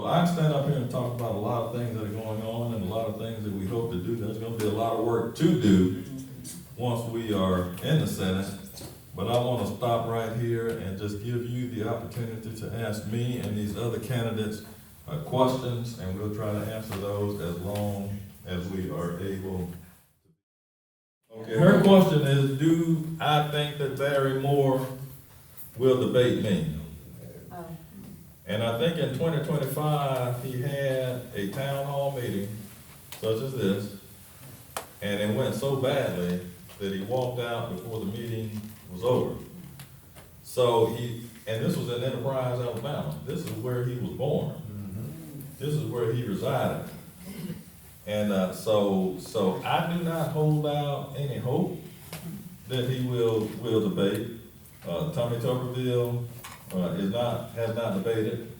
I can stand up here and talk about a lot of things that are going on and a lot of things that we hope to do. There's gonna be a lot of work to do once we are in the Senate. But I wanna stop right here and just give you the opportunity to ask me and these other candidates questions, and we'll try to answer those as long as we are able. Okay, her question is, do I think that Barry Moore will debate me? And I think in 2025, he had a town hall meeting such as this, and it went so badly that he walked out before the meeting was over. So and this was in Enterprise, Alabama. This is where he was born. This is where he resided. And so I do not hold out any hope that he will debate. Toni Tuberville has not debated,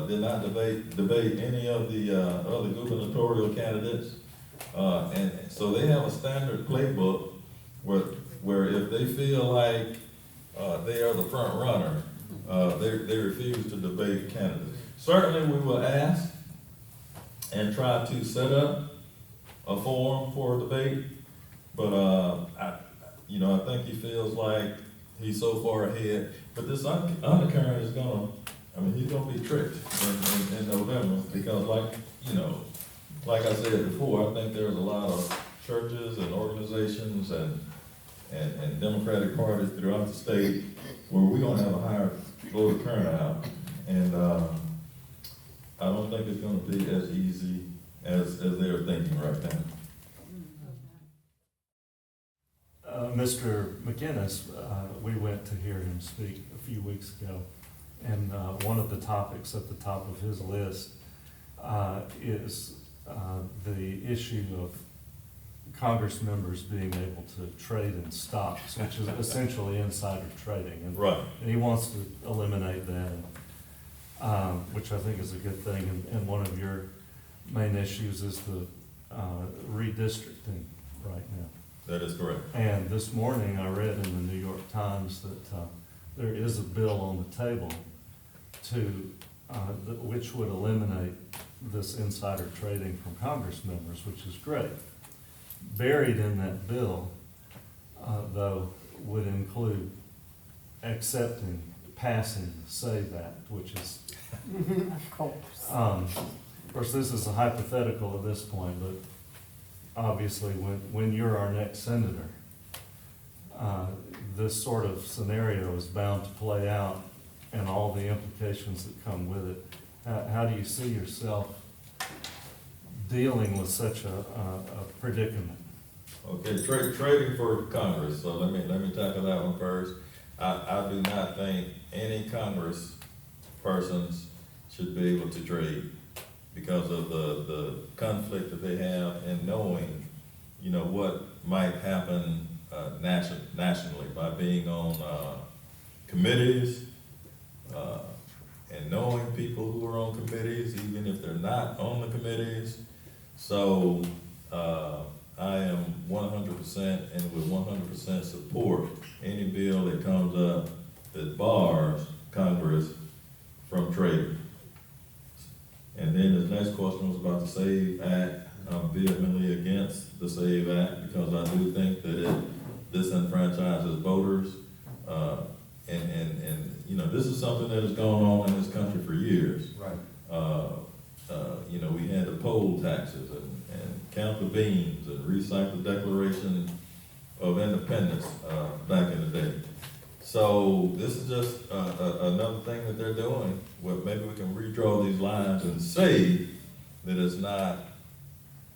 did not debate any of the other gubernatorial candidates. And so they have a standard playbook where if they feel like they are the front runner, they refuse to debate candidates. Certainly we will ask and try to set up a forum for a debate, but I think he feels like he's so far ahead. But this undercurrent is he's gonna be tricked in November, because like I said before, I think there's a lot of churches and organizations and Democratic parties throughout the state where we're gonna have a higher voter turnout, and I don't think it's gonna be as easy as they're thinking right now. Mr. McInnes, we went to hear him speak a few weeks ago, and one of the topics at the top of his list is the issue of Congress members being able to trade in stocks, which is essentially insider trading. And, right. And he wants to eliminate that, which I think is a good thing. And one of your main issues is the redistricting right now. That is correct. And this morning I read in the New York Times that there is a bill on the table which would eliminate this insider trading from Congress members, which is great. Buried in that bill, though, would include passing the SAVE Act, which is, Of course. of course, this is a hypothetical at this point, but obviously when you're our next senator, this sort of scenario is bound to play out and all the implications that come with it. How do you see yourself dealing with such a predicament? Okay, trading for Congress. So let me tackle that one first. I do not think any Congress persons should be able to trade because of the conflict that they have in knowing, what might happen nationally by being on committees and knowing people who are on committees, even if they're not on the committees. So I am 100% and would 100% support any bill that comes up that bars Congress from trading. And then the next question was about the SAVE Act. I'm vehemently against the SAVE Act because I do think that it disenfranchises voters. And this is something that has gone on in this country for years. Right. We had the poll taxes and count the beans and recite the Declaration of Independence back in the day. So this is just another thing that they're doing. Well, maybe we can redraw these lines and say that it's not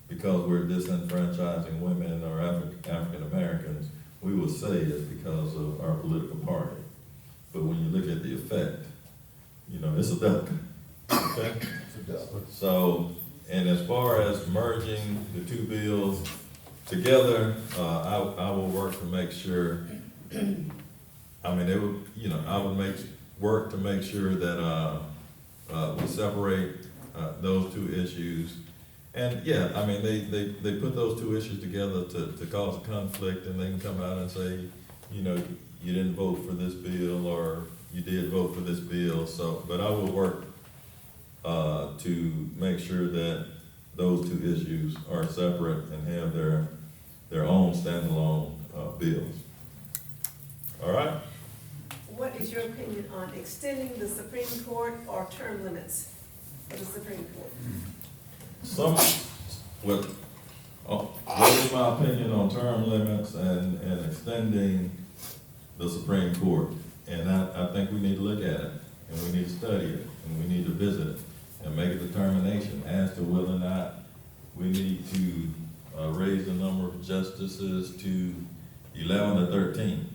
because we're disenfranchising women or African Americans. We will say it's because of our political party. But when you look at the effect, it's a delicate. Okay? So, and as far as merging the two bills together, I will work to make sure. I would work to make sure that we separate those two issues. And yeah, they put those two issues together to cause a conflict, and they can come out and say, you didn't vote for this bill or you did vote for this bill. So, but I will work to make sure that those two issues are separate and have their own standalone, bills. All right? What is your opinion on extending the Supreme Court or term limits for the Supreme Court? What is my opinion on term limits and extending the Supreme Court? And I think we need to look at it, and we need to study it, and we need to visit it, and make a determination as to whether or not we need to raise the number of justices to 11 or 13.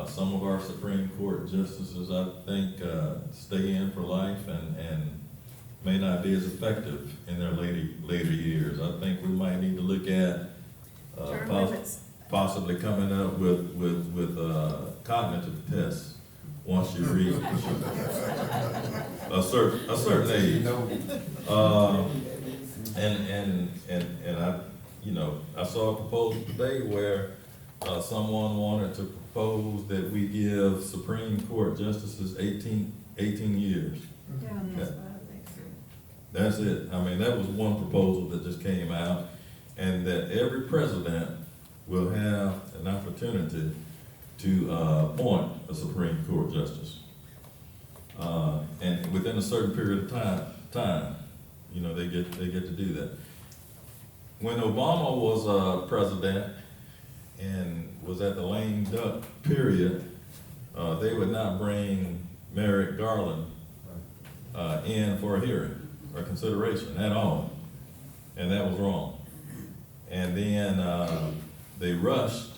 Some of our Supreme Court justices, I think, stay in for life and may not be as effective in their later years. I think we might need to look at Term limits? possibly coming up with cognitive tests once you reach a certain age. And I saw a proposal today where someone wanted to propose that we give Supreme Court justices 18 years. Yeah, that's what I think so. That's it. I mean, that was one proposal that just came out, and that every president will have an opportunity to appoint a Supreme Court justice. And within a certain period of time, they get to do that. When Obama was president and was at the lame duck period, they would not bring Merrick Garland in for a hearing or consideration at all, and that was wrong. And then they rushed.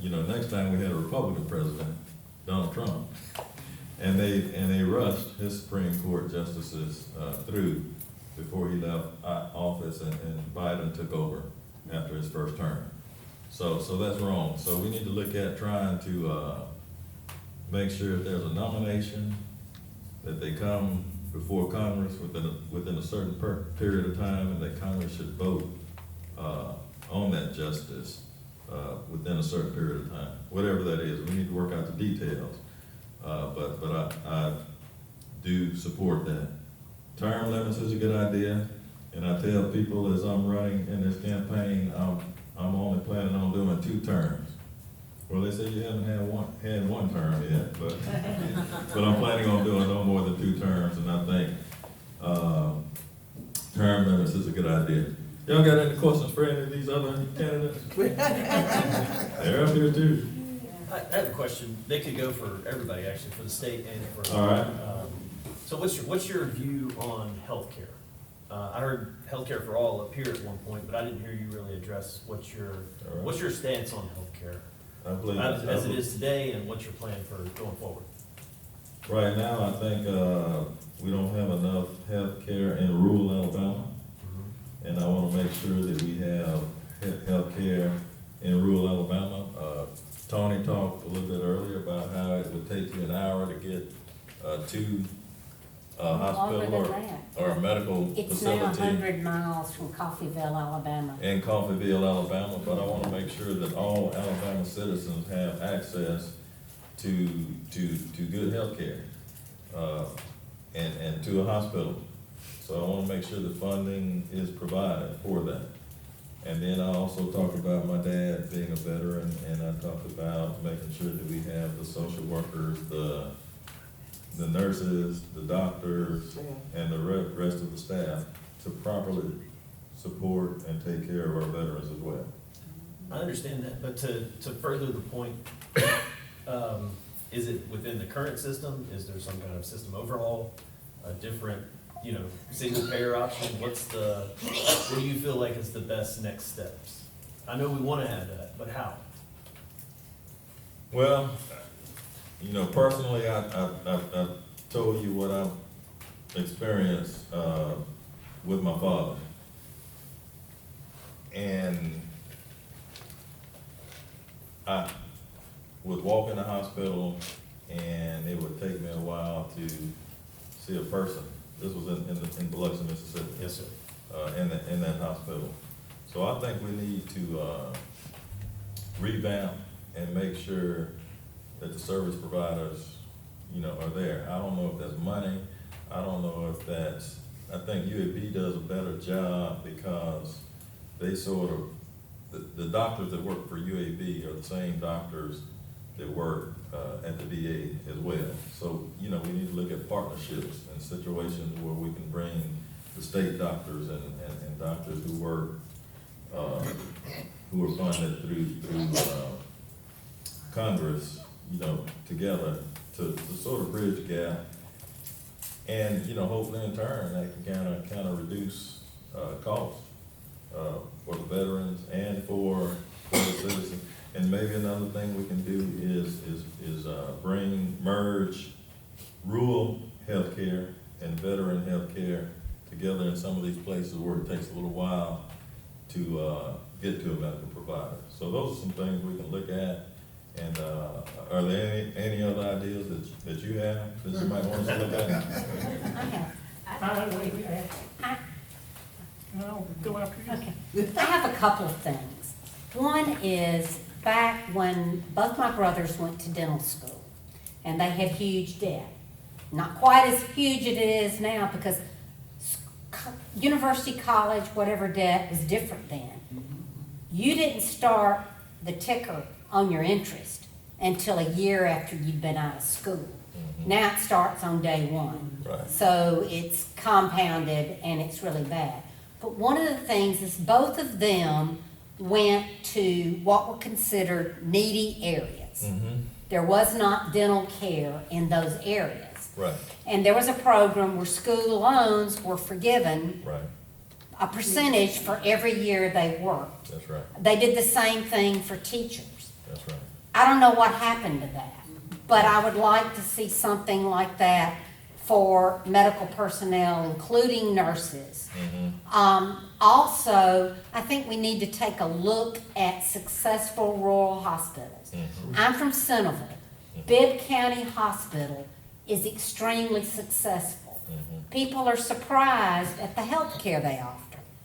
Next time we had a Republican president, Donald Trump, and they rushed his Supreme Court justices through before he left office, and Biden took over after his first term. So that's wrong. So we need to look at trying to make sure if there's a nomination, that they come before Congress within a certain period of time, and that Congress should vote on that justice within a certain period of time. Whatever that is, we need to work out the details. But I do support that. Term limits is a good idea, and I tell people as I'm running in this campaign, I'm only planning on doing 2 terms. Well, they say you haven't had one term yet, but I'm planning on doing no more than 2 terms, and I think term limits is a good idea. Y'all got any questions for any of these other candidates? They're up here too. I have a question. They could go for everybody, actually, for the state and for. All right. So what's your view on healthcare? I heard healthcare for all up here at one point, but I didn't hear you really address what's your stance on healthcare I believe as it is today, and what's your plan for going forward? Right now, I think we don't have enough health care in rural Alabama, and I want to make sure that we have health care in rural Alabama. Toni talked a little bit earlier about how it would take you an hour to get to a hospital or a medical It's now facility 100 miles from Coffeyville, Alabama. in Coffeyville, Alabama, but I want to make sure that all Alabama citizens have access to good health care and to a hospital. So I want to make sure that funding is provided for that. And then I also talked about my dad being a veteran, and I talked about making sure that we have the social workers, the nurses, the doctors, and the rest of the staff to properly support and take care of our veterans as well. I understand that, but to further the point, is it within the current system? Is there some kind of system overhaul, a different, single payer option? What do you feel like is the best next steps? I know we want to have that, but how? Well, personally, I've told you what I've experienced with my father. And I would walk in the hospital, and it would take me a while to see a person. This was in Biloxi, Mississippi. Yes, sir. In that hospital. So I think we need to revamp and make sure that the service providers, are there. I don't know if that's money. I don't know if that's I think UAB does a better job because they sort of, the doctors that work for UAB are the same doctors that work at the VA as well. So, you know, we need to look at partnerships and situations where we can bring the state doctors and doctors who work, who are funded through Congress, you know, together to sort of bridge the gap. And, you know, hopefully in turn, that can kind of reduce costs for the veterans and for the citizens. And maybe another thing we can do is merge rural healthcare and veteran healthcare together in some of these places where it takes a little while to get to a medical provider. So those are some things we can look at. And are there any other ideas that you have that you might want us to look at? I have. No, go after you. Okay. I have a couple of things. One is back when both my brothers went to dental school and they had huge debt. Not quite as huge as it is now because university, college, whatever debt was different then. You didn't start the ticker on your interest until a year after you'd been out of school. Now it starts on day one. Right. So it's compounded and it's really bad. But one of the things is both of them went to what were considered needy areas. There was not dental care in those areas. Right, And there was a program where school loans were forgiven right, a percentage for every year they worked. that's right, They did the same thing for teachers. that's right. I don't know what happened to that, but I would like to see something like that for medical personnel, including nurses. Also, I think we need to take a look at successful rural hospitals. I'm from Centerville. Bibb County Hospital is extremely successful. People are surprised at the health care they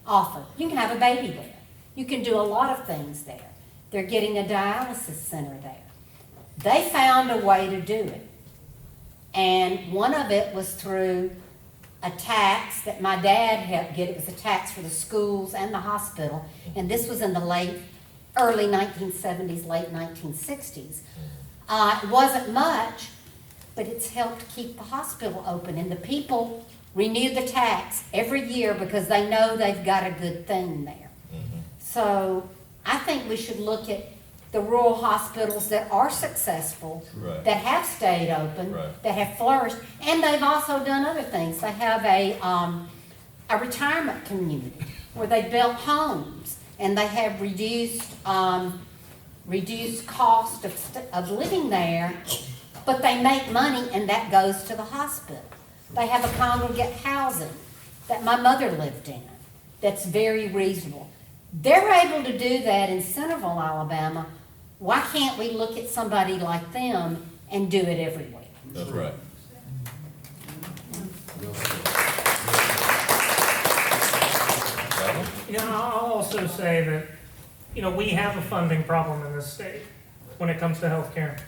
offer. You can have a baby there. You can do a lot of things there. They're getting a dialysis center there. They found a way to do it. And one of it was through a tax that my dad helped get. It was a tax for the schools and the hospital. And this was in the early 1970s, late 1960s. It wasn't much, but it's helped keep the hospital open. And the people renew the tax every year because they know they've got a good thing there. So I think we should look at the rural hospitals that are successful, Right. that have stayed open, Right. that have flourished, and they've also done other things. They have a retirement community where they built homes and they have reduced cost of living there, but they make money and that goes to the hospital. They have a congregate housing that my mother lived in that's very reasonable. They're able to do that in Centerville, Alabama. Why can't we look at somebody like them and do it everywhere? That's right. I'll also say that, we have a funding problem in this state when it comes to healthcare.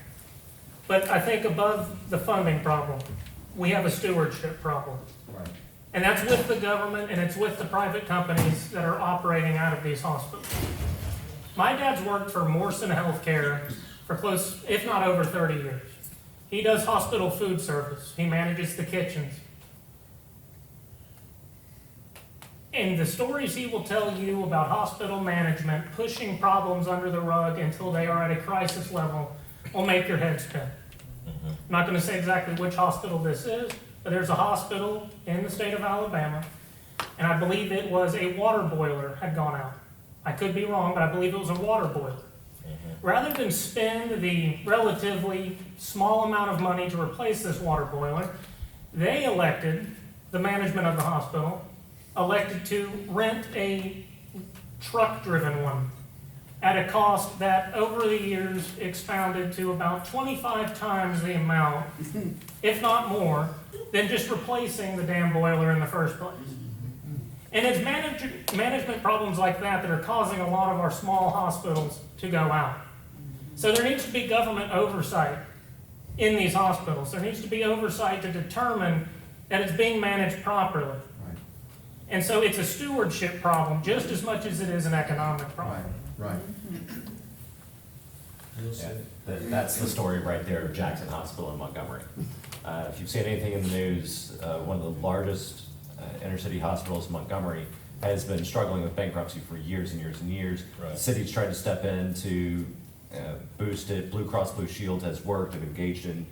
But I think above the funding problem, we have a stewardship problem. Right. And that's with the government and it's with the private companies that are operating out of these hospitals. My dad's worked for Morrison Healthcare for close, if not over 30 years. He does hospital food service. He manages the kitchens. And the stories he will tell you about hospital management pushing problems under the rug until they are at a crisis level will make your head spin. I'm not going to say exactly which hospital this is, but there's a hospital in the state of Alabama, and I believe it was a water boiler had gone out. I could be wrong, but I believe it was a water boiler. Rather than spend the relatively small amount of money to replace this water boiler, they elected, the management of the hospital, elected to rent a truck-driven one at a cost that over the years expounded to about 25 times the amount, if not more, than just replacing the damn boiler in the first place. And it's management problems like that that are causing a lot of our small hospitals to go out. So there needs to be government oversight in these hospitals. There needs to be oversight to determine that it's being managed properly. And so it's a stewardship problem just as much as it is an economic problem. Right. Yeah, that's the story right there of Jackson Hospital in Montgomery. If you've seen anything in the news, one of the largest inner city hospitals in Montgomery has been struggling with bankruptcy for years and years and years. Right. The city's tried to step in to boost it. Blue Cross Blue Shield has worked and engaged in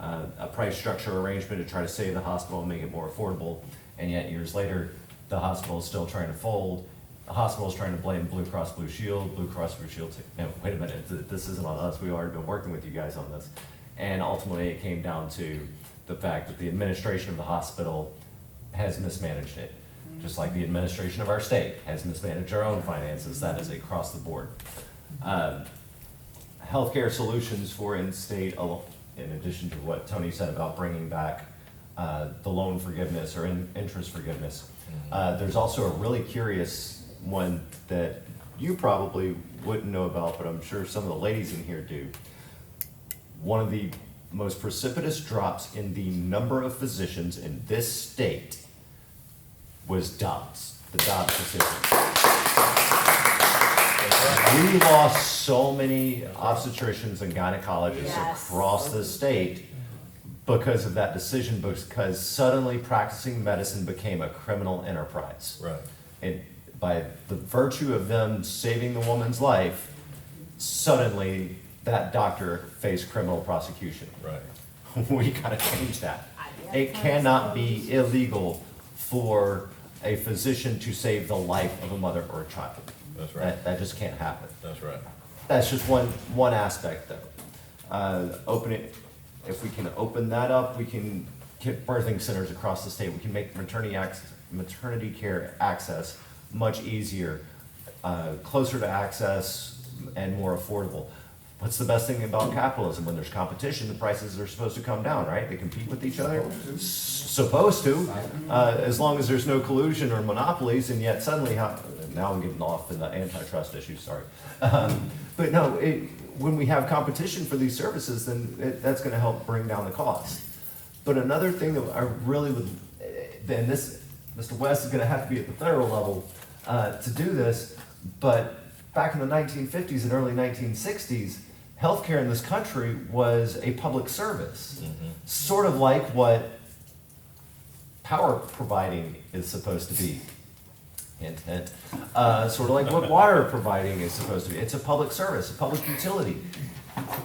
a price structure arrangement to try to save the hospital and make it more affordable. And yet years later, the hospital is still trying to fold. The hospital is trying to blame Blue Cross Blue Shield. Blue Cross Blue Shield said, no, wait a minute, this isn't on us. We've already been working with you guys on this. And ultimately, it came down to the fact that the administration of the hospital has mismanaged it. Just like the administration of our state has mismanaged our own finances. That is across the board. Healthcare solutions for in-state, in addition to what Toni said about bringing back the loan forgiveness or interest forgiveness. There's also a really curious one that you probably wouldn't know about, but I'm sure some of the ladies in here do. One of the most precipitous drops in the number of physicians in this state was Dobbs, the Dobbs decision. We lost so many obstetricians and gynecologists Yes. across the state because of that decision, because suddenly practicing medicine became a criminal enterprise. Right. And by the virtue of them saving the woman's life, suddenly that doctor faced criminal prosecution. Right. We gotta change that. It cannot be illegal for a physician to save the life of a mother or a child. That's right. That just can't happen. That's right. That's just one aspect though. Open it, if we can open that up, we can get birthing centers across the state. We can make maternity care access much easier, closer to access and more affordable. What's the best thing about capitalism? When there's competition, the prices are supposed to come down, right? They compete with each other. Supposed to, as long as there's no collusion or monopolies, and yet suddenly, now I'm getting off in the antitrust issue, sorry. But no, when we have competition for these services, then that's gonna help bring down the cost. But another thing that I really would, and this, Mr. Wess is gonna have to be at the federal level to do this, but back in the 1950s and early 1960s, healthcare in this country was a public service. Sort of like what power providing is supposed to be. Hint, hint. Sort of like what water providing is supposed to be. It's a public service, a public utility.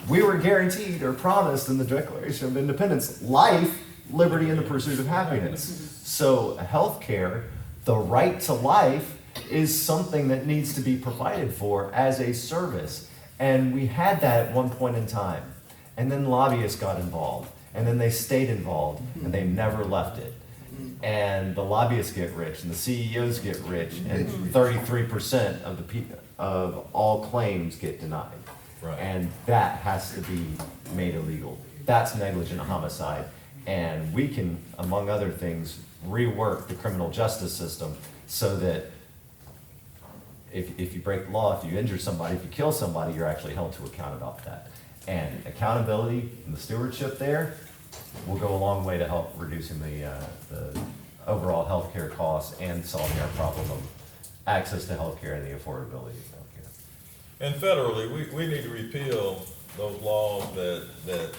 We were guaranteed or promised in the Declaration of Independence life, liberty, and the pursuit of happiness. So healthcare, the right to life, is something that needs to be provided for as a service. And we had that at one point in time. And then lobbyists got involved. And then they stayed involved. And they never left it. And the lobbyists get rich. And the CEOs get rich. And 33% of the people of all claims get denied. Right. And that has to be made illegal. That's negligent homicide. And we can, among other things, rework the criminal justice system so that if you break the law, if you injure somebody, if you kill somebody, you're actually held to account about that. And accountability and the stewardship there will go a long way to help reducing the overall healthcare costs and solving our problem of access to healthcare and the affordability of healthcare. And federally, we need to repeal those laws that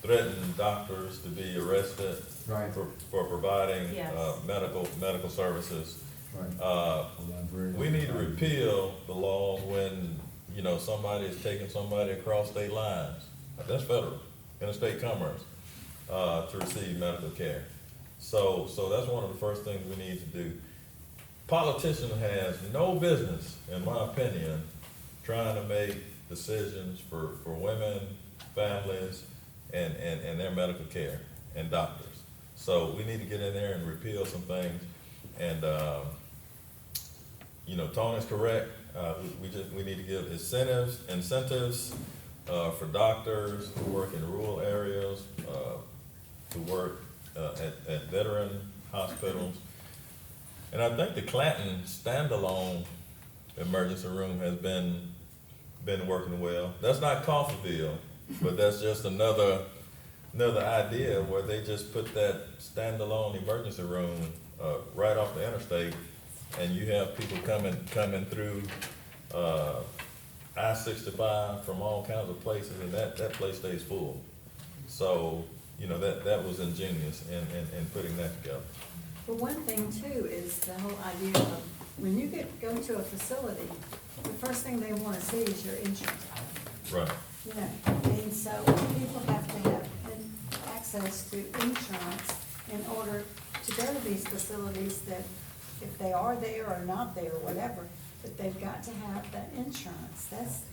threaten doctors to be arrested Right. for providing Yes. medical services. Right. We need to repeal the laws when, somebody is taking somebody across state lines. That's federal, interstate commerce, to receive medical care. So that's one of the first things we need to do. Politician has no business, in my opinion, trying to make decisions for women, families, and their medical care and doctors. So we need to get in there and repeal some things. And, Tony's correct. We need to give incentives for doctors to work in rural areas, to work at veteran hospitals. And I think the Clanton standalone emergency room has been working well. That's not Coffeyville, but that's just another idea where they just put that standalone emergency room right off the interstate, and you have people coming through, I-65 from all kinds of places, and that place stays full. So, you know, that was ingenious in putting that together. But one thing too is the whole idea of, when you go to a facility, the first thing they wanna see is your insurance. Right. You know, and so people have to have access to insurance in order to go to these facilities, that if they are there or not there, whatever, but they've got to have that insurance. That's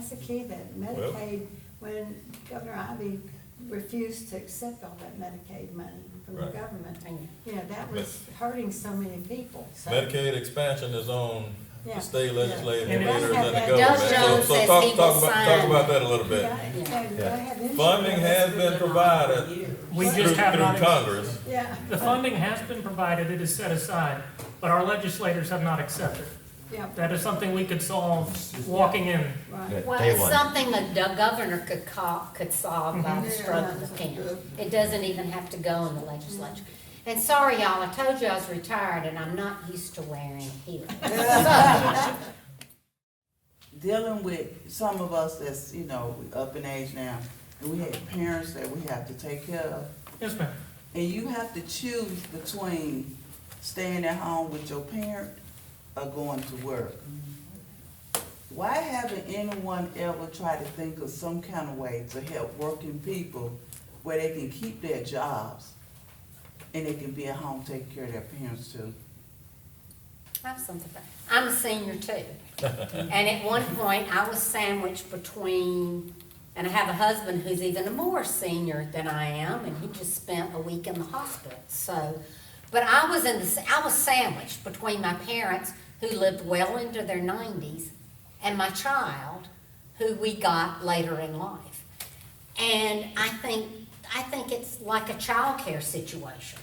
the key, that Medicaid, when Governor Ivey refused to accept all that Medicaid money from the Right. government, you know, that was hurting so many people. So- Medicaid expansion is on Yeah. the state legislative And leaders it's- and the Doug government. Jones So says talk, he talk will about, sign. talk about that a little bit. Yeah, so they have insurance. Funding has been provided We just through have not. Congress. Yeah. The funding has been provided, it is set aside, but our legislators have not accepted. Yeah, That is something we could solve walking in. right. Good. Well, Day it's one. something that the governor could solve by the stroke of a pen. It doesn't even have to go in the legislature. And sorry, y'all, I told you I was retired and I'm not used to wearing heels. Dealing with some of us that's, you know, up in age now, and we have parents that we have to take care of, Yes, ma'am. and you have to choose between staying at home with your parent or going to work. Why haven't anyone ever tried to think of some kind of way to help working people where they can keep their jobs and they can be at home taking care of their parents too? I have something. I'm a senior too. And at one point, I was sandwiched between, and I have a husband who's even more senior than I am, and he just spent a week in the hospital. So, but I was sandwiched between my parents who lived well into their 90s and my child who we got later in life. And I think it's like a childcare situation.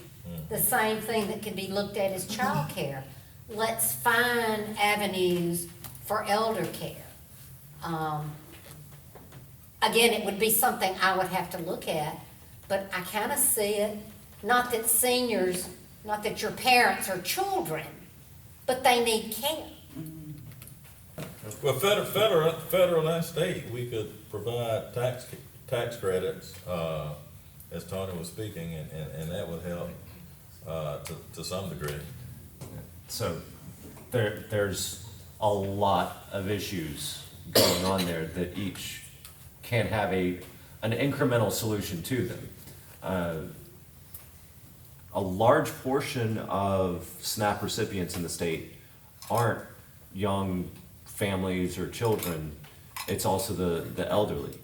The same thing that could be looked at as childcare. Let's find avenues for elder care. Again, it would be something I would have to look at, but I kind of see it, not that seniors, not that your parents are children, but they need care. Well, federal and state, we could provide tax credits, as Toni was speaking, and that would help, to some degree. So there's a lot of issues going on there that each can have an incremental solution to them. A large portion of SNAP recipients in the state aren't young families or children, it's also the elderly.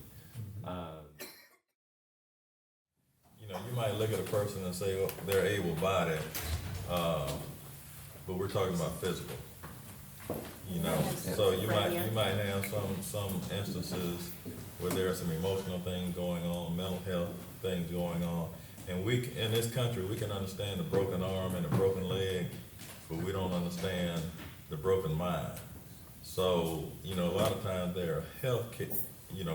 You know, you might look at a person and say, well, they're able-bodied, but we're talking about physical. You know, so you might have some instances where there are some emotional things going on, mental health things going on. And in this country, we can understand the broken arm and the broken leg, but we don't understand the broken mind. So, you know, a lot of times there are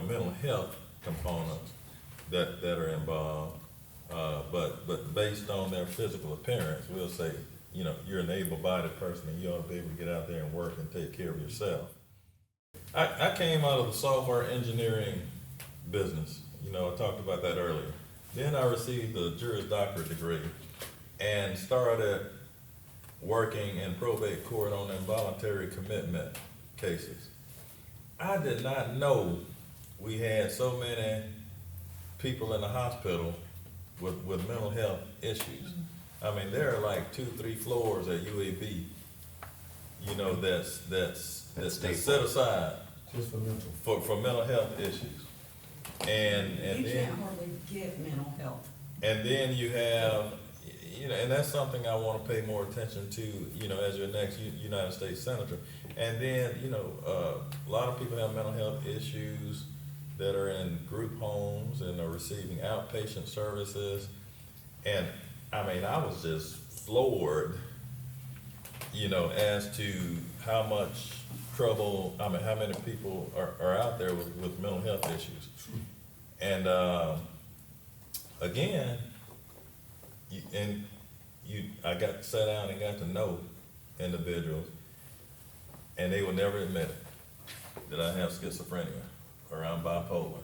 mental health components that are involved. But based on their physical appearance, we'll say, you know, you're an able-bodied person and you ought to be able to get out there and work and take care of yourself. I came out of the software engineering business. You know, I talked about that earlier. Then I received a Juris Doctorate degree and started working in probate court on involuntary commitment cases. I did not know we had so many people in the hospital with mental health issues. I mean, there are like 2-3 floors at UAB, you know, that's set aside Just for mental. for mental health issues. And You then, can't hardly get mental health. and then you have, you know, and that's something I want to pay more attention to, you know, as your next United States Senator. And then, you know, a lot of people have mental health issues that are in group homes and are receiving outpatient services. And I mean, I was just floored, you know, as to how much trouble, I mean, how many people are out there with mental health issues. And again, I got to sit down and got to know individuals, and they would never admit it, that I have schizophrenia or I'm bipolar.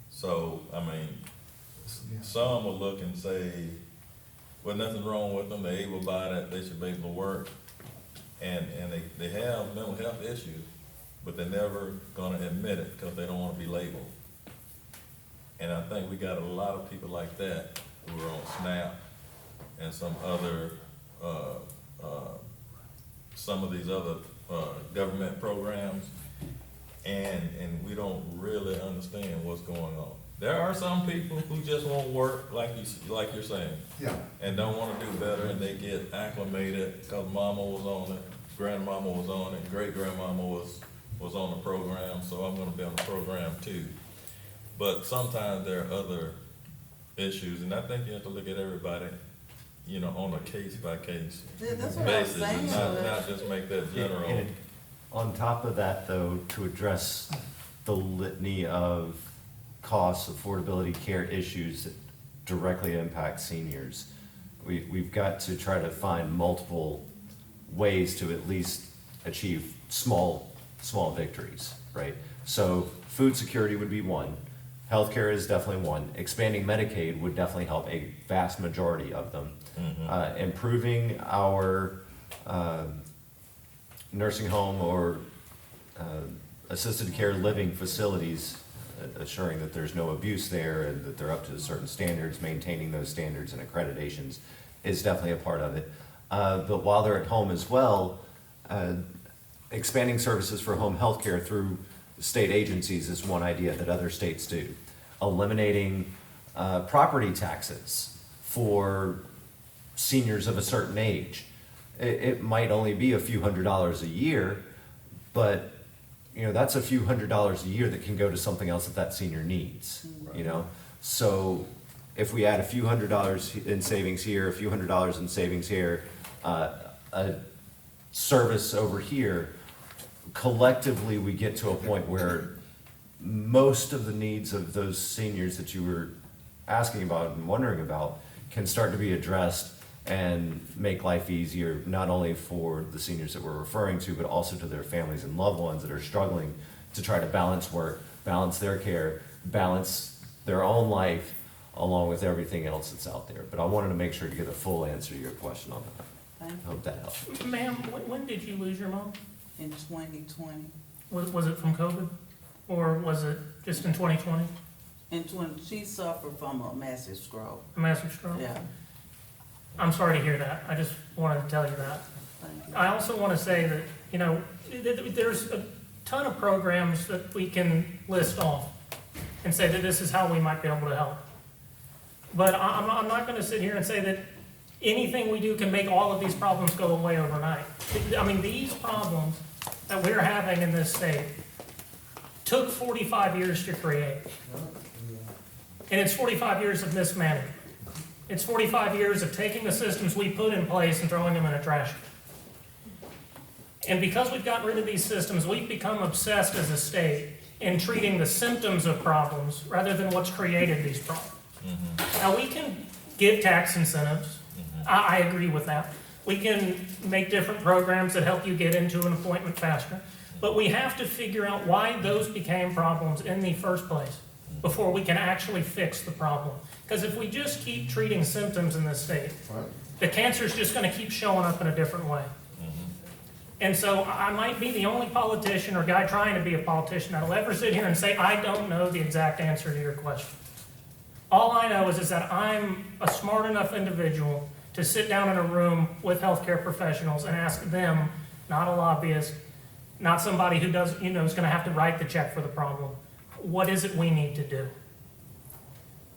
So, I mean, some will look and say, well, nothing wrong with them, they're able-bodied, they should be able to work, and they have mental health issues, but they're never gonna admit it because they don't wanna be labeled. And I think we got a lot of people like that who are on SNAP and some other, some of these other, government programs, and we don't really understand what's going on. There are some people who just won't work, like you're saying. Yeah. And don't wanna do better, and they get acclimated, because mama was on it, grandmama was on it, great-grandmama was on the program, so I'm gonna be on the program too. But sometimes there are other issues, and I think you have to look at everybody, you know, on a case-by-case That's what I'm basis, saying. and not just make that general. And on top of that, though, to address the litany of costs, affordability, care issues that directly impact seniors, we've got to try to find multiple ways to at least achieve small victories, right? So food security would be one. Healthcare is definitely one. Expanding Medicaid would definitely help a vast majority of them. Improving our nursing home or assisted care living facilities, assuring that there's no abuse there and that they're up to certain standards, maintaining those standards and accreditations is definitely a part of it. But while they're at home as well, expanding services for home health care through state agencies is one idea that other states do. Eliminating property taxes for seniors of a certain age. It might only be a few $100s a year, but you know, that's a few $100s a year that can go to something else that senior needs, you know? So if we add a few $100s in savings here, a few $100s in savings here, a service over here, collectively we get to a point where most of the needs of those seniors that you were asking about and wondering about can start to be addressed and make life easier, not only for the seniors that we're referring to, but also to their families and loved ones that are struggling to try to balance work, balance their care, balance their own life, along with everything else that's out there. But I wanted to make sure to get a full answer to your question on that. I hope that helps. Ma'am, when did you lose your mom? In 2020. Was it from COVID? Or was it just in 2020? She suffered from a massive stroke. A massive stroke? Yeah, I'm sorry to hear that. I just wanted to tell you that. thank you. I also want to say that, you know, there's a ton of programs that we can list off and say that this is how we might be able to help. But I'm not going to sit here and say that anything we do can make all of these problems go away overnight. I mean, these problems that we're having in this state took 45 years to create. And it's 45 years of mismanagement. It's 45 years of taking the systems we put in place and throwing them in a trash can. And because we've gotten rid of these systems, we've become obsessed as a state in treating the symptoms of problems rather than what's created these problems. Now, we can give tax incentives. I agree with that. We can make different programs that help you get into an appointment faster. But we have to figure out why those became problems in the first place before we can actually fix the problem. Because if we just keep treating symptoms in this state, the cancer is just going to keep showing up in a different way. And so I might be the only politician or guy trying to be a politician that'll ever sit here and say, I don't know the exact answer to your question. All I know is that I'm a smart enough individual to sit down in a room with healthcare professionals and ask them, not a lobbyist, not somebody who does, you know, is going to have to write the check for the problem. What is it we need to do?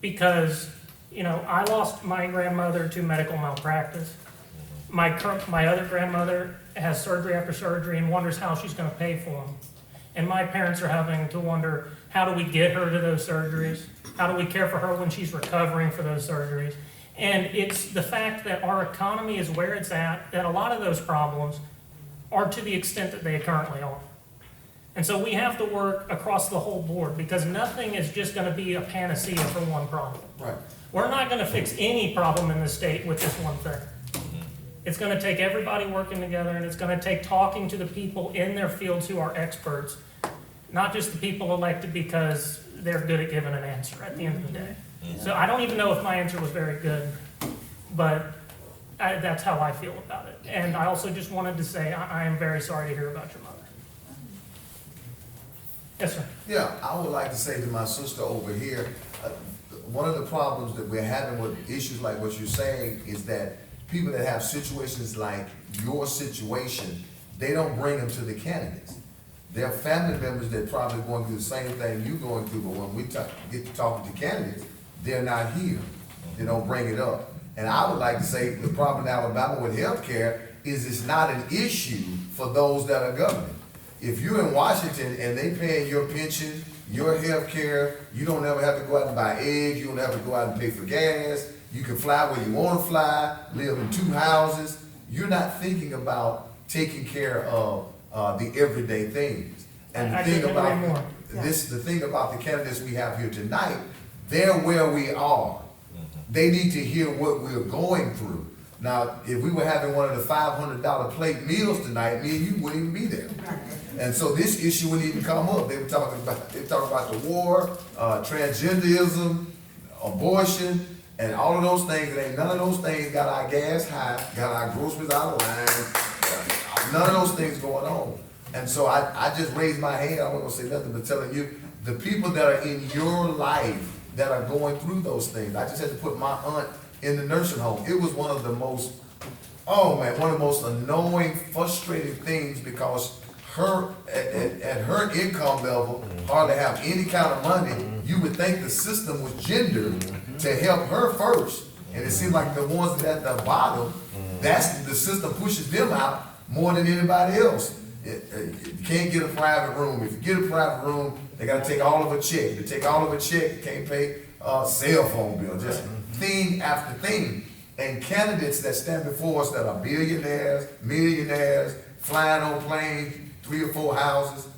Because, you know, I lost my grandmother to medical malpractice. My other grandmother has surgery after surgery and wonders how she's going to pay for them. And my parents are having to wonder, how do we get her to those surgeries? How do we care for her when she's recovering for those surgeries? And it's the fact that our economy is where it's at, that a lot of those problems are to the extent that they currently are. And so we have to work across the whole board because nothing is just going to be a panacea for one problem. Right. We're not gonna fix any problem in the state with this one thing. It's gonna take everybody working together, and it's gonna take talking to the people in their fields who are experts, not just the people elected because they're good at giving an answer at the end of the day. So I don't even know if my answer was very good, but that's how I feel about it. And I also just wanted to say, I am very sorry to hear about your mother. Yes, sir. Yeah, I would like to say to my sister over here, one of the problems that we're having with issues like what you're saying is that people that have situations like your situation, they don't bring them to the candidates. They're family members that probably going through the same thing you're going through, but when we get to talking to candidates, they're not here. They don't bring it up. And I would like to say the problem in Alabama with healthcare is it's not an issue for those that are governing. If you're in Washington and they paying your pension, your health care, you don't ever have to go out and buy eggs, you don't have to go out and pay for gas, you can fly where you want to fly, live in 2 houses. You're not thinking about taking care of the everyday things. And the I thing couldn't agree more. about the thing about the candidates we have here tonight, they're where we are. They need to hear what we're going through. Now, if we were having one of the $500 plate meals tonight, me and you wouldn't even be there. And so this issue wouldn't even come up. They were talking about the war, transgenderism, abortion, and all of those things. And ain't none of those things got our gas high, got our groceries out of line. None of those things going on. And so I just raised my hand. I wasn't gonna say nothing but telling you, the people that are in your life that are going through those things. I just had to put my aunt in the nursing home. It was one of the most, one of the most annoying, frustrating things because her, at her income level, hardly have any kind of money. You would think the system was gendered to help her first. And it seems like the ones at the bottom, that's the system pushes them out more than anybody else. You can't get a private room. If you get a private room, they gotta take all of a check. To take all of a check, you can't pay a cell phone bill, just thing after thing. And candidates that stand before us that are billionaires, millionaires, flying on planes, 3 or 4 houses,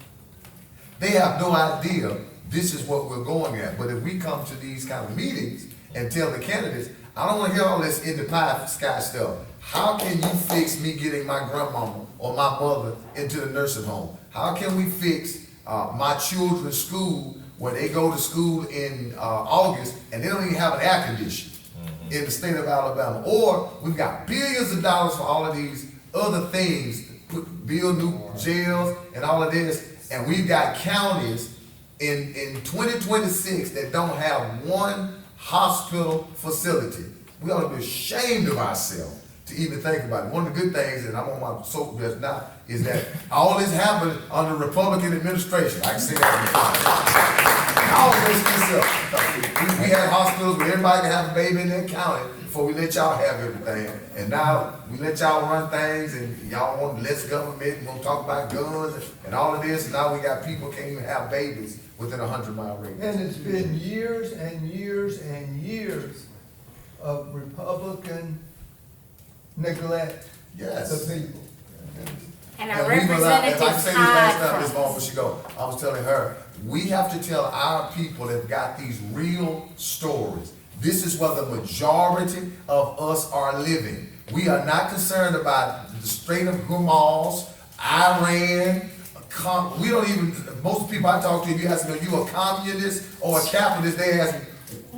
they have no idea this is what we're going at. But if we come to these kind of meetings and tell the candidates, I don't wanna hear all this in the pie sky stuff. How can you fix me getting my grandmama or my mother into the nursing home? How can we fix my children's school where they go to school in August and they don't even have an air conditioner in the state of Alabama? Or we've got billions of dollars for all of these other things, build new jails and all of this, and we've got counties in 2026 that don't have one hospital facility. We ought to be ashamed of ourselves to even think about it. One of the good things, and I'm on my soapbox now, is that all this happened under Republican administration. I can say that. All this stuff. We had hospitals where everybody could have a baby in their county before we let y'all have everything. And now we let y'all run things, and y'all want less government, and want to talk about guns and all of this. And now we got people can't even have babies within a 100-mile radius. And it's been years and years and years of Republican neglect Yes. the people. And our we will not- if I can representatives say this last time, hide Ms. Vaughn, before she go, I was telling her, we have to tell our people that got these real stories. This is where the majority of us are living. We are not concerned about the Strait of Hormuz, Iran. We don't even, most people I talk to, if you ask me, are you a communist or a capitalist, they ask me,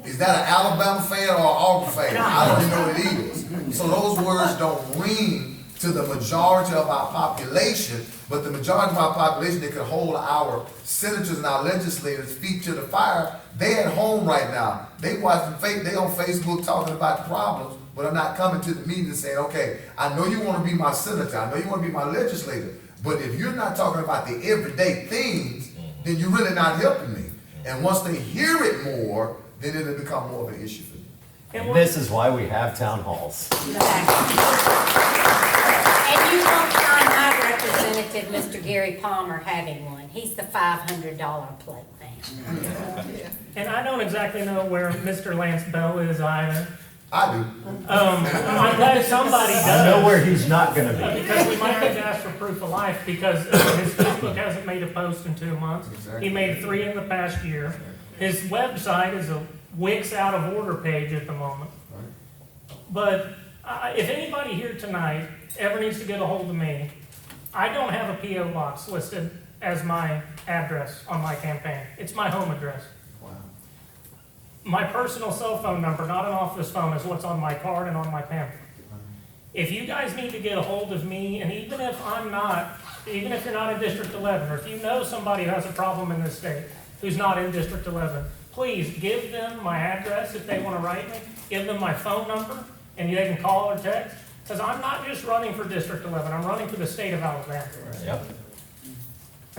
is that an Alabama fan or an Auburn fan? I don't even know what it is. So those words don't ring to the majority of our population, but the majority of our population that can hold our senators and our legislators' feet to the fire, they at home right now. They watching, they on Facebook talking about the problems, but are not coming to the meeting and saying, okay, I know you want to be my senator, I know you want to be my legislator, but if you're not talking about the everyday things, then you're really not helping me. And once they hear it more, then it'll become more of an issue for them. And This is why we have town halls. And you won't find my representative, Mr. Gary Palmer, having one. He's the $500 plate man. And I don't exactly know where Mr. Lance Bell is either. I do. I'm glad somebody does. I know where he's not gonna be. Because we might have to ask for proof of life, because his Facebook hasn't made a post in 2 months. He made 3 in the past year. His website is a Wix out of order page at the moment. But if anybody here tonight ever needs to get a hold of me, I don't have a P.O. box listed as my address on my campaign. It's my home address. Wow. My personal cell phone number, not an office phone, is what's on my card and on my pamphlet. If you guys need to get a hold of me, and even if you're not in District 11, or if you know somebody who has a problem in this state who's not in District 11, please give them my address if they want to write me, give them my phone number, and they can call or text. Because I'm not just running for District 11, I'm running for the state of Alabama. Yep.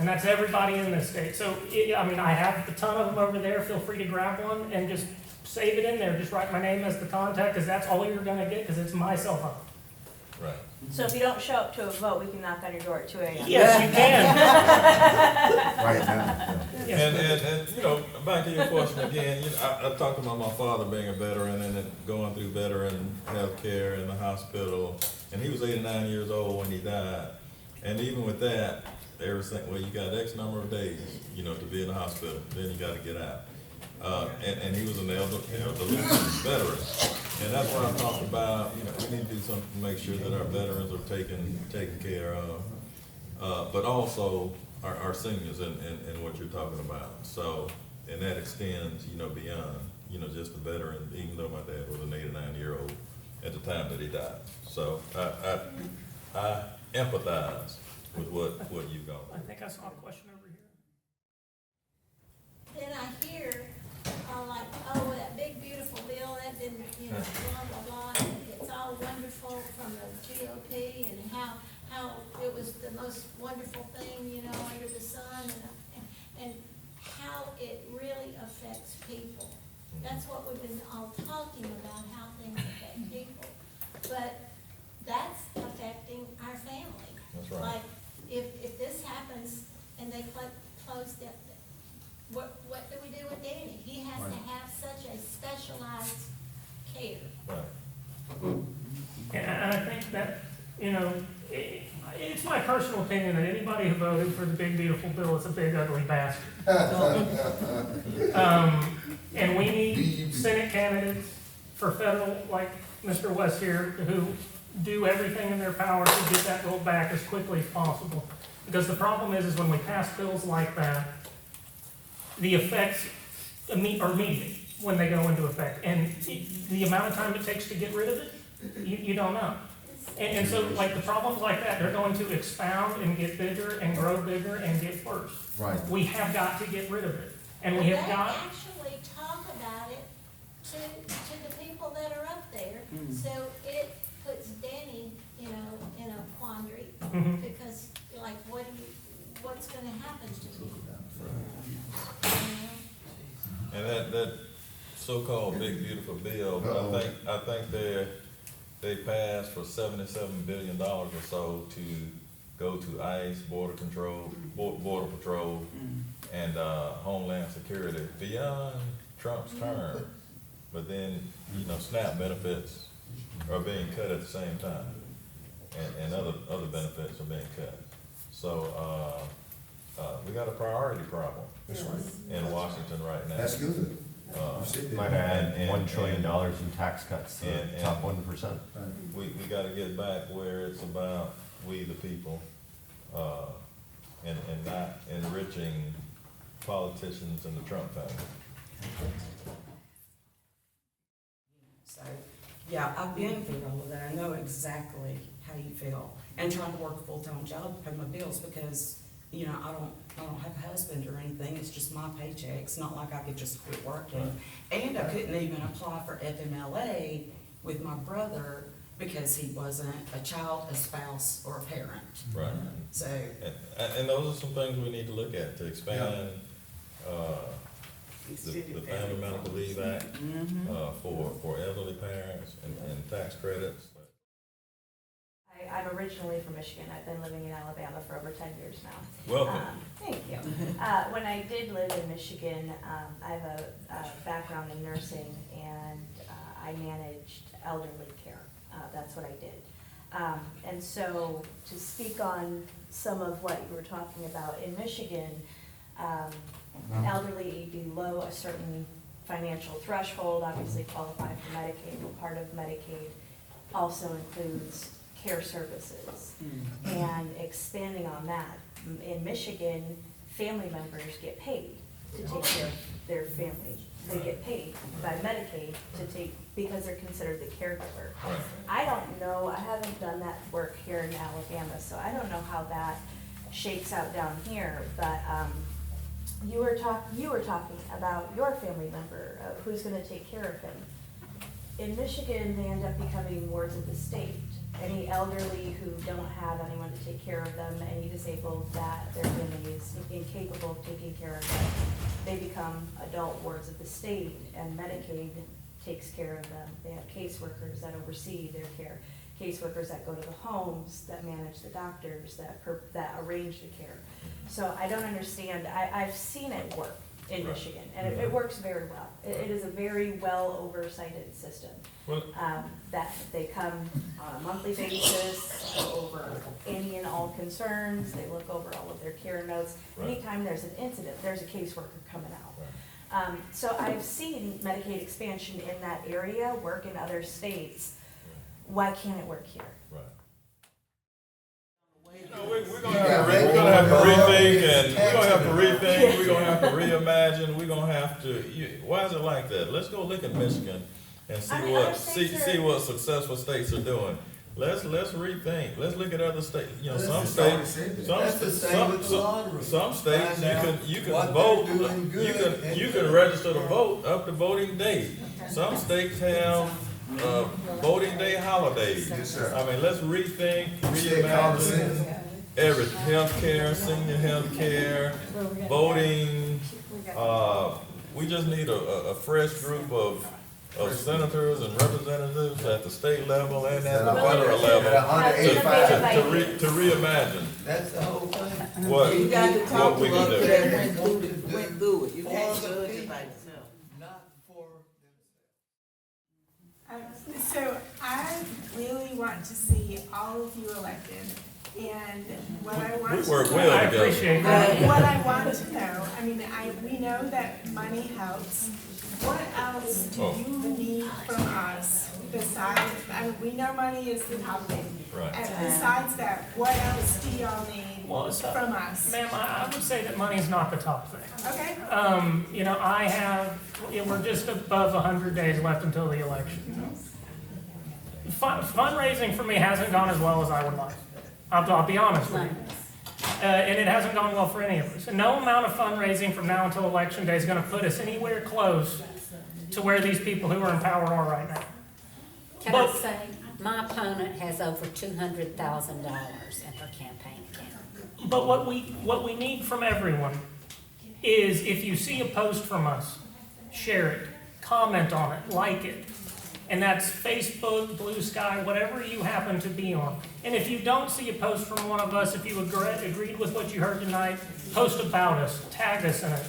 And that's everybody in this state. So, I have a ton of them over there. Feel free to grab one and just save it in there. Just write my name as the contact, because that's all you're going to get, because it's my cell phone. Right. So if you don't show up to a vote, we can knock on your door at 2 a.m. Yes, you can. Right now. And back to your question again, I talked about my father being a veteran and then going through veteran health care in the hospital, and he was 89 years old when he died. And even with that, they were saying, well, you got X number of days, to be in the hospital, then you gotta get out. And he was an elderly veteran. And that's what I'm talking about, we need to do something to make sure that our veterans are taken care of. But also our seniors and what you're talking about. So, and that extends, beyond, just the veteran, even though my dad was an 89-year-old at the time that he died. So I empathize with what you've gone I think I saw a question over here. Then I hear, like, oh, that big beautiful bill, that didn't, blah, blah, blah, and it's all wonderful from the GOP, and how it was the most wonderful thing, under the sun, and how it really affects people. That's what we've been all talking about, how things affect people. But that's affecting our family. That's right. Like, if this happens and they close down, what do we do with Danny? He has to have such a specialized care. Right. And I think that, it's my personal opinion that anybody who voted for the big beautiful bill is a big ugly bastard. And we need Senate candidates for federal, like Mr. Wess here, who do everything in their power to get that rolled back as quickly as possible. Because the problem is when we pass bills like that, the effects are immediate when they go into effect. And the amount of time it takes to get rid of it, you don't know. And so, like, the problems like that, they're going to expound and get bigger and grow bigger and get worse. Right. We have got to get rid of it. And we have got... actually talk about it to the people that are up there. So it puts Danny, in a quandary, because, like, what's gonna happen to him? And that so-called big beautiful bill, I think they passed for $77 billion or so to go to ICE, border patrol, and Homeland Security beyond Trump's term. But then, SNAP benefits are being cut at the same time, and other benefits are being cut. So we got a priority problem in Washington right now. That's good. Might add $1 trillion in tax cuts to the top 1%. We gotta get back where it's about we the people, and not enriching politicians and the Trump family. So, yeah, I've been through all of that. I know exactly how you feel. And trying to work a full-time job to pay my bills because, I don't have a husband or anything. It's just my paycheck. It's not like I could just quit working. And I couldn't even apply for FMLA with my brother because he wasn't a child, a spouse, or a parent. Right. So, And those are some things we need to look at to expand, the Family Medical Leave Act, for elderly parents and tax credits. I'm originally from Michigan. I've been living in Alabama for over 10 years now. Welcome. Thank you. When I did live in Michigan, I have a background in nursing, and I managed elderly care. That's what I did. And so to speak on some of what you were talking about in Michigan, elderly below a certain financial threshold, obviously qualify for Medicaid, but part of Medicaid also includes care services. And expanding on that, in Michigan, family members get paid to take care of their family. They get paid by Medicaid to take, because they're considered the caregiver. I don't know, I haven't done that work here in Alabama, so I don't know how that shakes out down here, but, you were talking about your family member, who's gonna take care of him. In Michigan, they end up becoming wards of the state. Any elderly who don't have anyone to take care of them, any disabled that their family is incapable of taking care of them, they become adult wards of the state, and Medicaid takes care of them. They have caseworkers that oversee their care, caseworkers that go to the homes, that manage the doctors, that arrange the care. So I don't understand, I've seen it work in Michigan, and it works very well. It is a very well oversighted system. That they come on a monthly basis, go over any and all concerns, they look over all of their care notes. Anytime there's an incident, there's a caseworker coming out. So I've seen Medicaid expansion in that area work in other states. Why can't it work here? We're gonna have to rethink, and we're gonna have to rethink, we're gonna have to reimagine, we're gonna have to, why is it like that? Let's go look at Michigan and see what successful states are doing. Let's rethink, let's look at other states, some states, you can vote, you can register to vote up to voting day. Some states have voting day holidays. Yes, sir. I mean, let's rethink, reimagine everything, healthcare, senior healthcare, voting. We just need a fresh group of senators and representatives at the state level and at the federal level to reimagine That's the whole thing. what You got to talk we to can us do. that went through it. You can't judge it by yourself. Not for So I really want to see all of you elected, and what I want We to work know, well I together. appreciate that. what I want to know, we know that money helps. What else do you need from us besides, we know money is the top thing. Right. And besides that, what else do y'all need Well, so, from us? ma'am, I would say that money's not the top thing. Okay? We're just above 100 days left until the election. Fundraising for me hasn't gone as well as I would like. I'll be honest with you. And it hasn't gone well for any of us. And no amount of fundraising from now until election day is going to put us anywhere close to where these people who are in power are right now. Can I say, my opponent has over $200,000 in her campaign account. But what we need from everyone is, if you see a post from us, share it, comment on it, like it. And that's Facebook, Blue Sky, whatever you happen to be on. And if you don't see a post from one of us, if you agreed with what you heard tonight, post about us, tag us in it.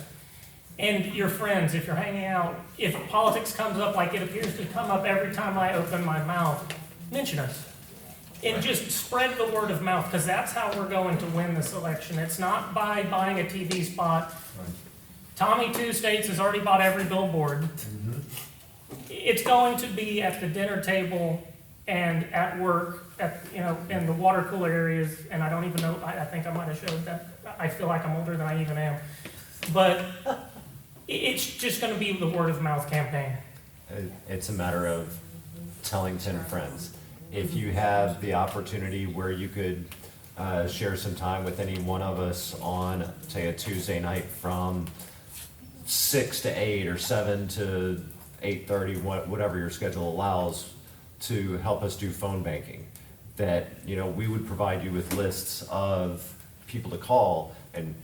And your friends, if you're hanging out, if politics comes up like it appears to come up every time I open my mouth, mention us. And just spread the word of mouth, because that's how we're going to win this election. It's not by buying a TV spot. Tommy Two States has already bought every billboard. It's going to be at the dinner table and at work, in the water cooler areas, and I don't even know, I think I might have showed that. I feel like I'm older than I even am. But it's just gonna be the word of mouth campaign. It's a matter of telling 10 friends. If you have the opportunity where you could share some time with any one of us on, say, a Tuesday night from 6 to 8 or 7 to 8:30, whatever your schedule allows, to help us do phone banking, that, we would provide you with lists of people to call and,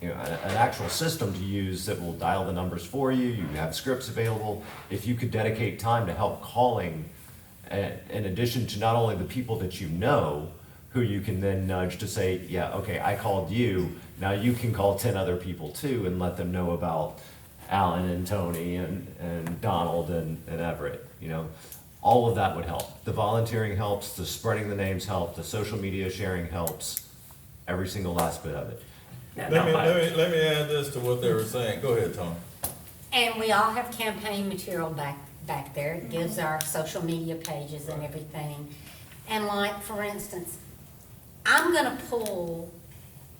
an actual system to use that will dial the numbers for you. You have scripts available. If you could dedicate time to help calling, in addition to not only the people that you know, who you can then nudge to say, yeah, okay, I called you, now you can call 10 other people too and let them know about Alan and Toni and Donald and Everett. All of that would help. The volunteering helps, the spreading the names help, the social media sharing helps, every single last bit of it. Let me add this to what they were saying. Go ahead, Tony. And we all have campaign material back there. It gives our social media pages and everything. And like, for instance, I'm gonna pull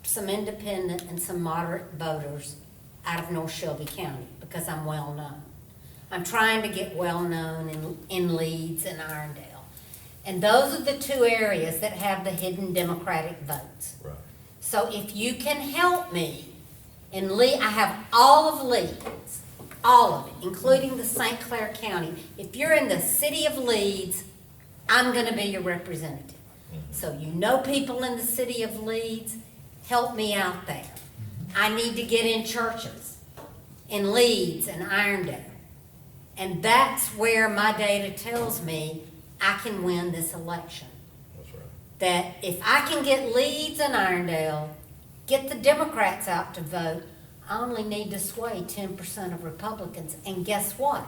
some independent and some moderate voters out of North Shelby County because I'm well-known. I'm trying to get well-known in Leeds and Irondale. And those are the two areas that have the hidden Democratic votes. Right. So if you can help me in Leeds, I have all of Leeds, all of it, including the St. Clair County. If you're in the city of Leeds, I'm gonna be your representative. So you know people in the city of Leeds, help me out there. I need to get in churches in Leeds and Irondale. And that's where my data tells me I can win this election. That's right. That if I can get Leeds and Irondale, get the Democrats out to vote, I only need to sway 10% of Republicans. And guess what?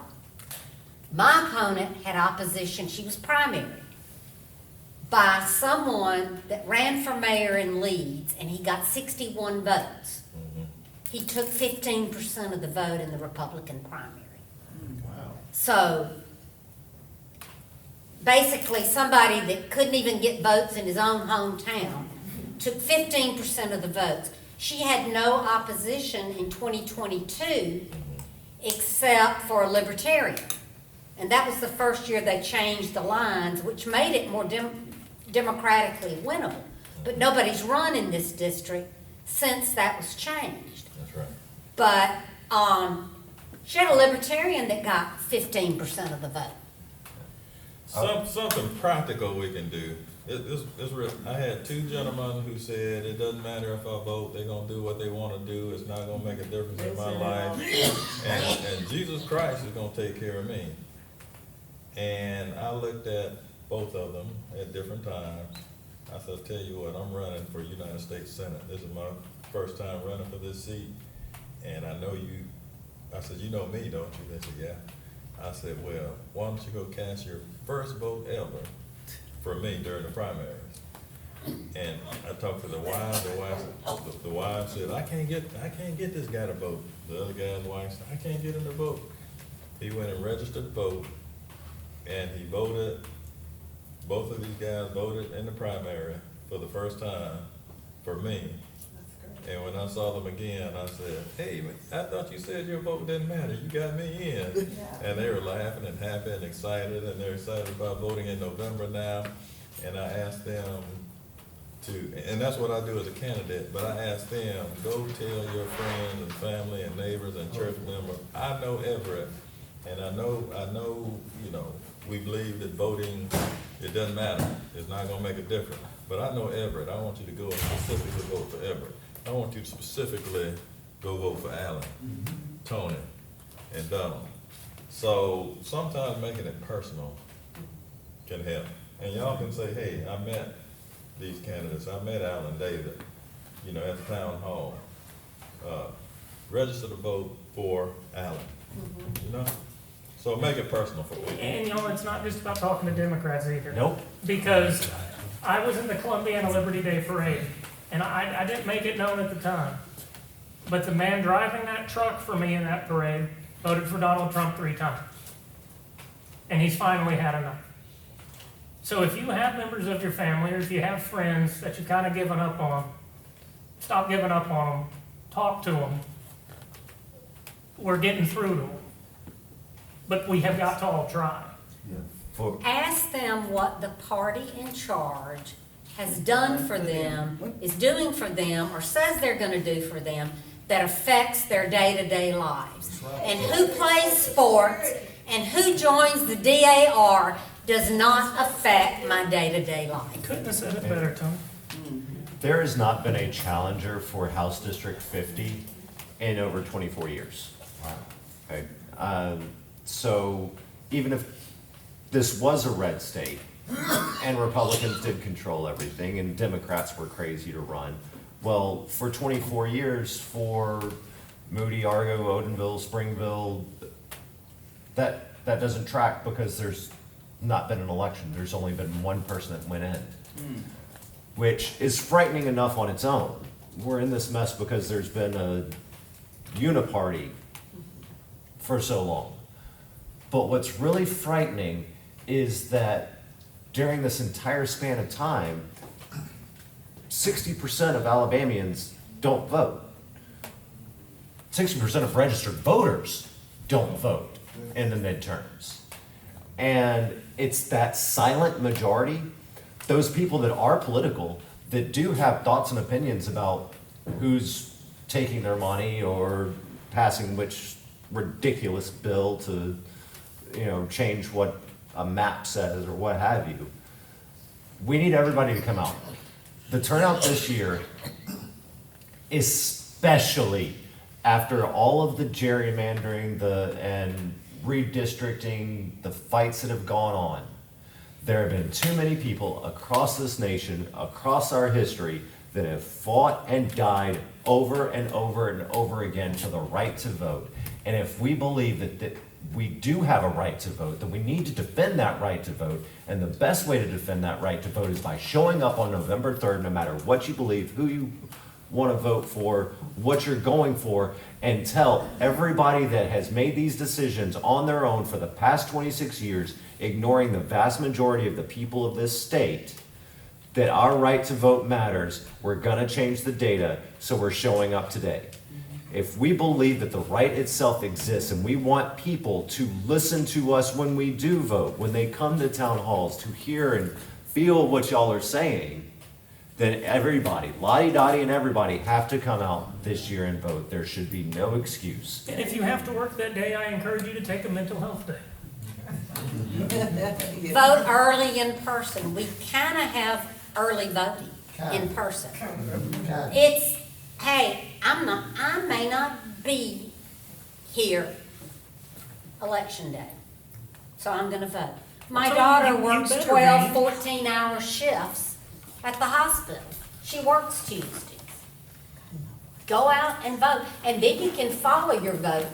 My opponent had opposition, she was primary, by someone that ran for mayor in Leeds, and he got 61 votes. He took 15% of the vote in the Republican primary. Wow. So, basically, somebody that couldn't even get votes in his own hometown took 15% of the votes. She had no opposition in 2022 except for a libertarian. And that was the first year they changed the lines, which made it more democratically winnable. But nobody's run in this district since that was changed. That's right. But she had a libertarian that got 15% of the vote. Something practical we can do. It's real. I had two gentlemen who said it doesn't matter if I vote, they're gonna do what they wanna do, it's not gonna make a difference in my life. And Jesus Christ is gonna take care of me. And I looked at both of them at different times. I said, tell you what, I'm running for United States Senate. This is my first time running for this seat. And I know you, I said, you know me, don't you? They said, yeah. I said, well, why don't you go cast your first vote ever for me during the primaries? And I talked to the wife said, I can't get this guy to vote. The other guy's wife said, I can't get him to vote. He went and registered to vote, and he voted. Both of these guys voted in the primary for the first time for me. And when I saw them again, I said, hey, I thought you said your vote didn't matter. You got me in. And they were laughing and happy and excited, and they're excited about voting in November now. And I asked them to, and that's what I do as a candidate, but I asked them, go tell your friends and family and neighbors and church members, I know Everett, and I know, you know, we believe that voting, it doesn't matter. It's not gonna make a difference. But I know Everett. I want you to go and specifically vote for Everett. I want you to specifically go vote for Allen, Toni, and Donald. So sometimes making it personal can help. And y'all can say, hey, I met these candidates. I met Alan David, you know, at the town hall. Register to vote for Allen, you know? So make it personal for people. And y'all, it's not just about talking to Democrats either. Nope. Because I was in the Columbiana Liberty Day Parade, and I didn't make it known at the time. But the man driving that truck for me in that parade voted for Donald Trump 3 times. And he's finally had enough. So if you have members of your family, or if you have friends that you've kind of given up on, stop giving up on them, talk to them. We're getting through to them. But we have got to all try. Ask them what the party in charge has done for them, is doing for them, or says they're gonna do for them that affects their day-to-day lives. And who plays sports and who joins the DAR does not affect my day-to-day life. Couldn't have said it better, Tony. There has not been a challenger for House District 50 in over 24 years. Okay. So even if this was a red state and Republicans did control everything and Democrats were crazy to run, well, for 24 years for Moody, Argo, Odenville, Springville, that doesn't track because there's not been an election. There's only been one person that went in, which is frightening enough on its own. We're in this mess because there's been a uniparty for so long. But what's really frightening is that during this entire span of time, 60% of Alabamians don't vote. 60% of registered voters don't vote in the midterms. And it's that silent majority, those people that are political, that do have thoughts and opinions about who's taking their money or passing which ridiculous bill to, change what a map says or what have you. We need everybody to come out. The turnout this year, especially after all of the gerrymandering and redistricting, the fights that have gone on, there have been too many people across this nation, across our history, that have fought and died over and over and over again for the right to vote. And if we believe that we do have a right to vote, that we need to defend that right to vote, and the best way to defend that right to vote is by showing up on November 3rd, no matter what you believe, who you want to vote for, what you're going for, and tell everybody that has made these decisions on their own for the past 26 years, ignoring the vast majority of the people of this state, that our right to vote matters. We're going to change the data, so we're showing up today. If we believe that the right itself exists and we want people to listen to us when we do vote, when they come to town halls to hear and feel what y'all are saying, then everybody, Lottie-Dottie and everybody, have to come out this year and vote. There should be no excuse. And if you have to work that day, I encourage you to take a mental health day. Vote early in person. We kind of have early voting in person. It's, hey, I may not be here election day, so I'm gonna vote. My So daughter you works better 12, be. 14-hour shifts at the hospital. She works Tuesdays. Go out and vote, and then you can follow your vote.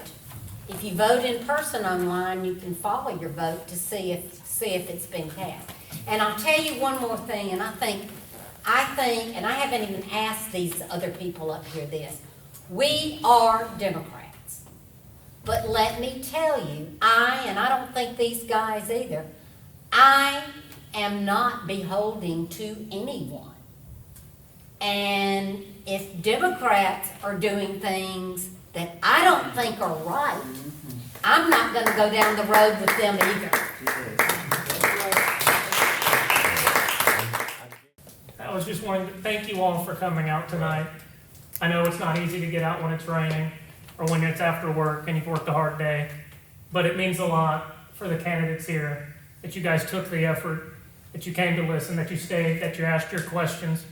If you vote in person online, you can follow your vote to see if it's been cast. And I'll tell you one more thing, and I think, and I haven't even asked these other people up here this, we are Democrats. But let me tell you, and I don't think these guys either, I am not beholden to anyone. And if Democrats are doing things that I don't think are right, I'm not gonna go down the road with them either. I was just wanting to thank you all for coming out tonight. I know it's not easy to get out when it's raining or when it's after work and you've worked a hard day, but it means a lot for the candidates here that you guys took the effort, that you came to listen, that you stayed, that you asked your questions.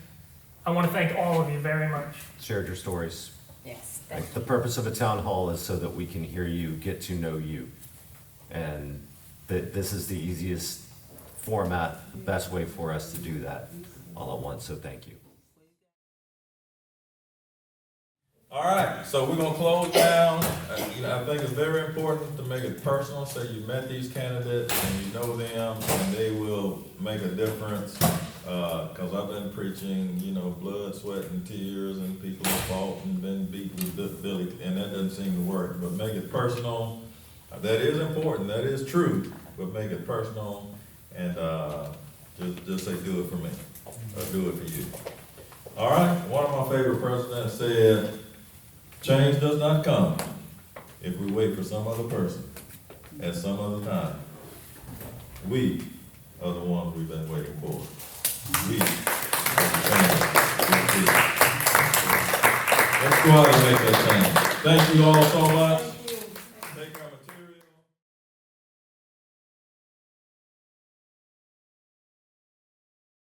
I want to thank all of you very much. Shared your stories. Yes. Like, the purpose of a town hall is so that we can hear you, get to know you. And that this is the easiest format, the best way for us to do that all at once, so thank you. All right, so we're gonna close down. I think it's very important to make it personal. Say you met these candidates and you know them, and they will make a difference. Cause I've been preaching, blood, sweat, and tears, and people have fought and been beat with disability, and that doesn't seem to work. But make it personal. That is important. That is true. But make it personal, and just say, "Do it for me," or "Do it for you." All right. One of my favorite presidents said, "Change does not come if we wait for some other person at some other time. We are the ones we've been waiting for. We are the change we see." Let's go out and make that change. Thank you all so much.